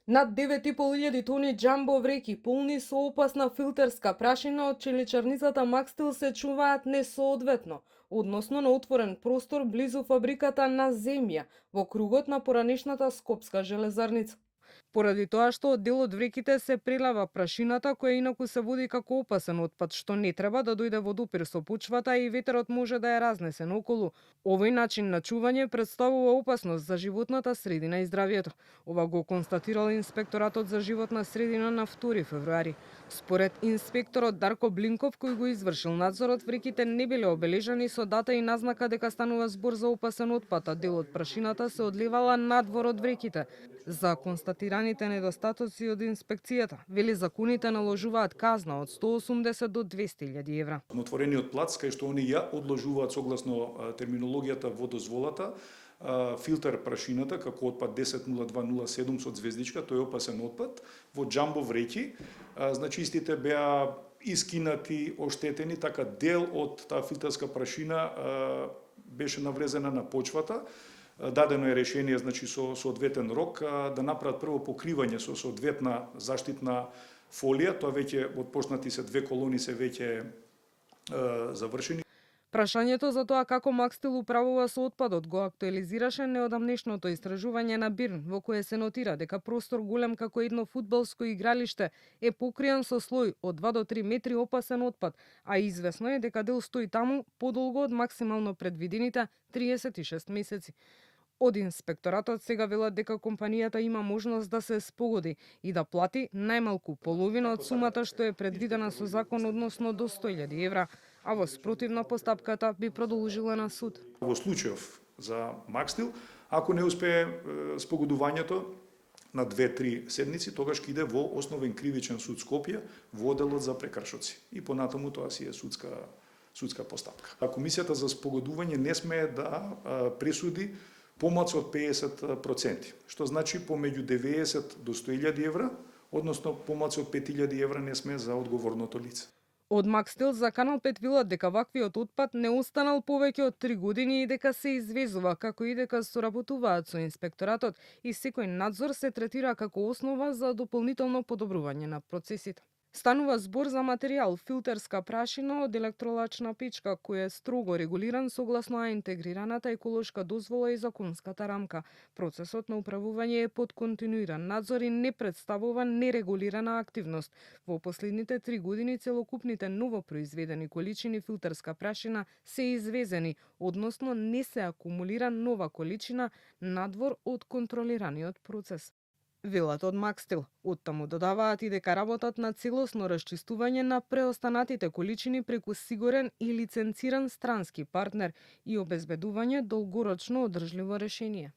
Над 9.500 тони џамбо вреки, полни со опасна филтерска прашина од челичарницата Макстил се чуваат несоодветно, односно на отворен простор близу фабриката на земја, во кругот на поранешната Скопска железарница. Поради тоа што од дел од вреките се прелива прашината која инаку се води како опасен отпад, што не треба да дојде во допир со почвата и ветерот може да ја разнесе наоколу. Овој начин на чување представува опасност за животната средина и здравјето. Ова го констатирал инспекторатот за животна средина на 2 февруари. Според инспекторот Дарко Блинков, кој го извршил надзорот, вреките не биле обележани со дата и назнака дека станува збор за опасен отпад, а дел од прашината се одливала надвор од вреките. За констатираните недостатоци од инспекцијата, вели законите наложуваат казна од 180 до 200.000 евра. На отворениот плац, кај што они ја одложуваат согласно терминологијата во дозволата, филтер прашината како отпад 100207 со звездичка, тој е опасен отпад, во џамбо вреќи, значи истите беа искинати, оштетени, така дел од таа филтерска прашина беше наврезена на почвата. Дадено е решение, значи со соодветен рок да направат прво покривање со соодветна заштитна фолија, тоа веќе отпочнати се 2 колони се веќе завршени. Прашањето за тоа како Макстил управува со отпадот го актуализираше неодамнешното истражување на БИРН, во кое се нотира дека простор голем како едно фудбалско игралиште е покриен со слој од 2 до 3 метри опасен отпад, а известно е дека дел стои таму подолго од максимално предвидените 36 месеци. Од инспекторатот сега велат дека компанијата има можност да се спогоди и да плати најмалку половина од сумата што е предвидена со закон, односно до 100.000 евра, а во спротивно постапката би продолжила на суд. Во случајов за Макстил, ако не успее спогодувањето на 2-3 седмици, тогаш ќе иде во основен кривичен суд Скопје во одделот за прекршоци. И понатаму тоа си е судска постапка. А комисијата за спогодување не смее да пресуди помалку од 50%, што значи помеѓу 90 до 100.000 евра, односно помалку од 5.000 евра не сме за одговорното лице. Од Макстил за Канал 5 велат дека ваквиот отпад не останал повеќе од 3 години и дека се извезува, како и дека соработуваат со инспекторатот и секој надзор се третира како основа за дополнително подобрување на процесите. Станува збор за материјал филтерска прашина од електролачна печка кој е строго регулиран согласно интегрираната еколошка дозвола и законската рамка. Процесот на управување е под континуиран надзор и не представува нерегулирана активност. Во последните 3 години целокупните новопроизведени количини филтерска прашина се извезени, односно не се акумулира нова количина надвор од контролираниот процес. Велат од Макстил. Оттаму додаваат и дека работат на целосно расчистување на преостанатите количини преку сигурен и лиценциран странски партнер и обезбедување долгорочно одржливо решение.